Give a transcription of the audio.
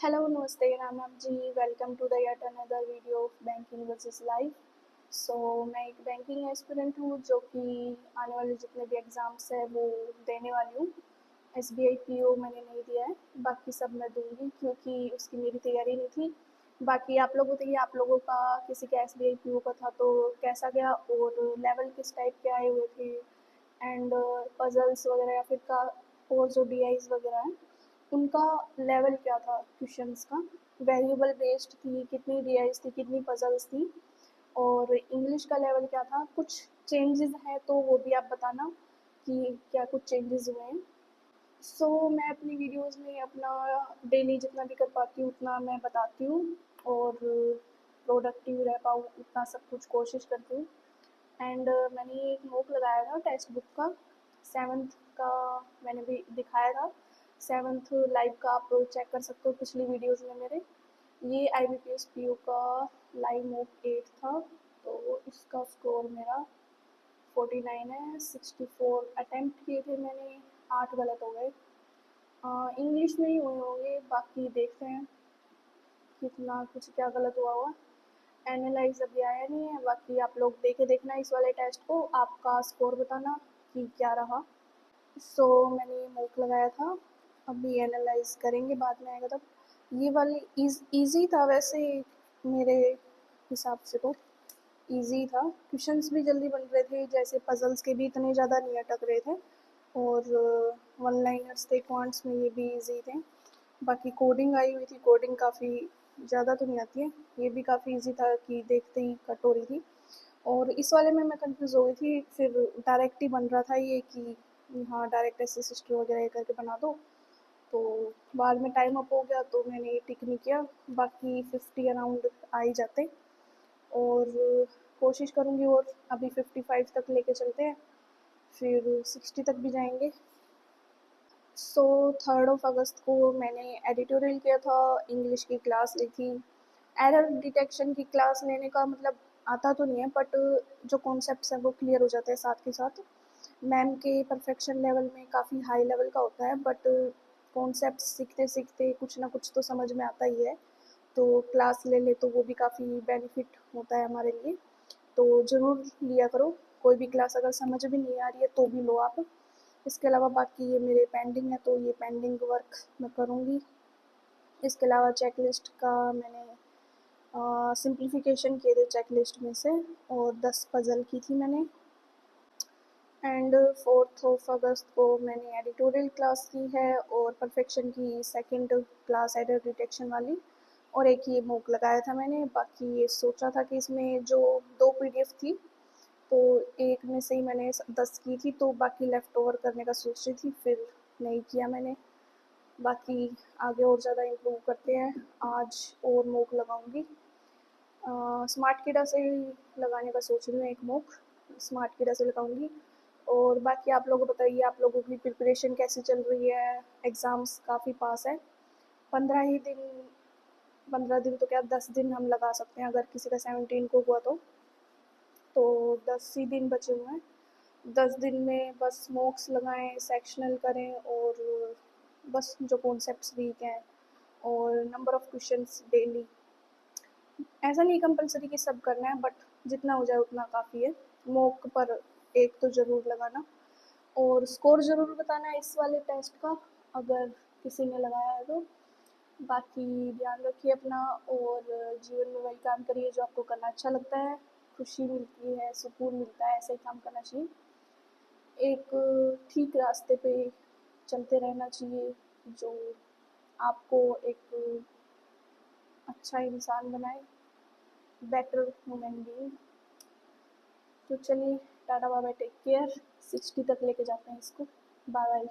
Hello नमस्ते Ram Ram ji. Welcome to the yet another video of banking versus life. So मैं एक banking aspirant हूँ जो कि आने वाले जितने भी एग्ज़ाम्स है वो देने वाली हूँ। SBI PO मैंने नहीं दिया है, बाकी सब मैं दूंगी क्योंकि उसकी मेरी तैयारी नहीं थी। बाकी आप लोग बताइए, आप लोगों का किसी का SBI PO का था तो कैसा गया और लेवल किस टाइप के आए हुए थे एंड पजल्स वगैरह या फिर का और जो DIs वगैरह हैं उनका लेवल क्या था क्वेश्चंस का। वेरिएबल बेस्ड थी, कितनी DIs थी, कितनी पजल्स थी और इंग्लिश का लेवल क्या था। कुछ चेंजेस हैं तो वो भी आप बताना कि क्या कुछ चेंजेस हुए हैं। मैं अपनी वीडियोस में अपना डेली जितना भी कर पाती हूँ उतना मैं बताती हूँ और प्रोडक्टिव रह पाऊँ उतना सब कुछ कोशिश करती हूँ। एंड मैंने एक मॉक लगाया था टेक्स्ट बुक का, 7th का मैंने भी दिखाया था। 7th लाइव का आप चेक कर सकते हो पिछली वीडियोस में मेरे। ये IBPS PO का लाइव मॉक 8 था, तो इसका स्कोर मेरा 49 है। 64 अटेम्प्ट किए थे मैंने, 8 गलत हो गए। इंग्लिश में ही हुए होंगे, बाकी देखते हैं कितना कुछ क्या गलत हुआ हुआ। एनालाइज अभी आया नहीं है, बाकी आप लोग देखे देखना इस वाले टेस्ट को, आपका स्कोर बताना कि क्या रहा। मैंने मॉक लगाया था, अभी एनालाइज करेंगे बाद में आएगा तब। ये वाली इजी था वैसे, मेरे हिसाब से तो इजी था। क्वेश्चंस भी जल्दी बन रहे थे, जैसे पजल्स के भी इतने ज़्यादा नहीं अटक रहे थे और वन लाइनर्स थे क्वांट्स में, ये भी इजी थे। बाकी कोडिंग आई हुई थी, कोडिंग काफ़ी ज़्यादा तो नहीं आती है, ये भी काफ़ी इजी था कि देखते ही कट हो रही थी। और इस वाले में मैं कंफ्यूज हो गई थी, फिर डायरेक्ट ही बन रहा था ये कि हाँ डायरेक्ट ऐसे सिस्टर वगैरह करके बना दो, तो बाद में टाइम अप हो गया तो मैंने ये टिक नहीं किया। बाकी 50 अराउंड आ ही जाते और कोशिश करूँगी और अभी 55 तक लेके चलते हैं, फिर 60 तक भी जाएंगे। 3rd अगस्त को मैंने एडिटोरियल किया था, इंग्लिश की क्लास ली थी। एरर डिटेक्शन की क्लास लेने का मतलब आता तो नहीं है, बट जो कॉन्सेप्ट्स हैं वो क्लियर हो जाते हैं साथ के साथ। मैम के परफेक्शन लेवल में काफ़ी हाई लेवल का होता है, बट कॉन्सेप्ट सीखते सीखते कुछ ना कुछ तो समझ में आता ही है, तो क्लास ले ले तो वो भी काफ़ी बेनिफिट होता है हमारे लिए। तो ज़रूर लिया करो, कोई भी क्लास अगर समझ भी नहीं आ रही है तो भी लो आप। इसके अलावा बाकी ये मेरे पेंडिंग है, तो ये पेंडिंग वर्क मैं करूँगी। इसके अलावा चेकलिस्ट का मैंने सिंप्लीफिकेशन किए थे चेकलिस्ट में से, और 10 पज़ल की थी मैंने। एंड 4th अगस्त को मैंने एडिटोरियल क्लास की है और परफेक्शन की सेकंड क्लास एरर डिटेक्शन वाली, और एक ये मॉक लगाया था मैंने। बाकी ये सोचा था कि इसमें जो 2 PDF थी तो एक में से ही मैंने 10 की थी, तो बाकी लेफ़्ट ओवर करने का सोच रही थी, फिर नहीं किया मैंने। बाकी आगे और ज़्यादा इम्प्रूव करते हैं, आज और मॉक लगाऊंगी। स्मार्ट किडा से ही लगाने का सोच रही हूँ, एक मॉक स्मार्ट किडा से लगाऊंगी। और बाकी आप लोग बताइए, आप लोगों की प्रिपरेशन कैसी चल रही है। एग्ज़ाम्स काफ़ी पास है, 15 ही दिन, 15 दिन तो क्या 10 दिन हम लगा सकते हैं, अगर किसी का 17 को हुआ तो 10 ही दिन बचे हुए हैं। 10 दिन में बस मॉक्स लगाएं, सेक्शनल करें और बस जो कॉन्सेप्ट्स वीक हैं और नंबर ऑफ़ क्वेश्चंस डेली। ऐसा नहीं कंपलसरी कि सब करना है, बट जितना हो जाए उतना काफ़ी है। मॉक पर एक तो ज़रूर लगाना और स्कोर ज़रूर बताना है इस वाले टेस्ट का, अगर किसी ने लगाया है तो। बाकी ध्यान रखिए अपना और जीवन में वही काम करिए जो आपको करना अच्छा लगता है, खुशी मिलती है, सुकून मिलता है, ऐसा ही काम करना चाहिए। एक ठीक रास्ते पे चलते रहना चाहिए जो आपको एक अच्छा इंसान बनाए, बेटर ह्यूमन बीइंग। तो चलिए, tata bye bye, take care. 60 तक लेके जाते हैं इसको। Bye bye.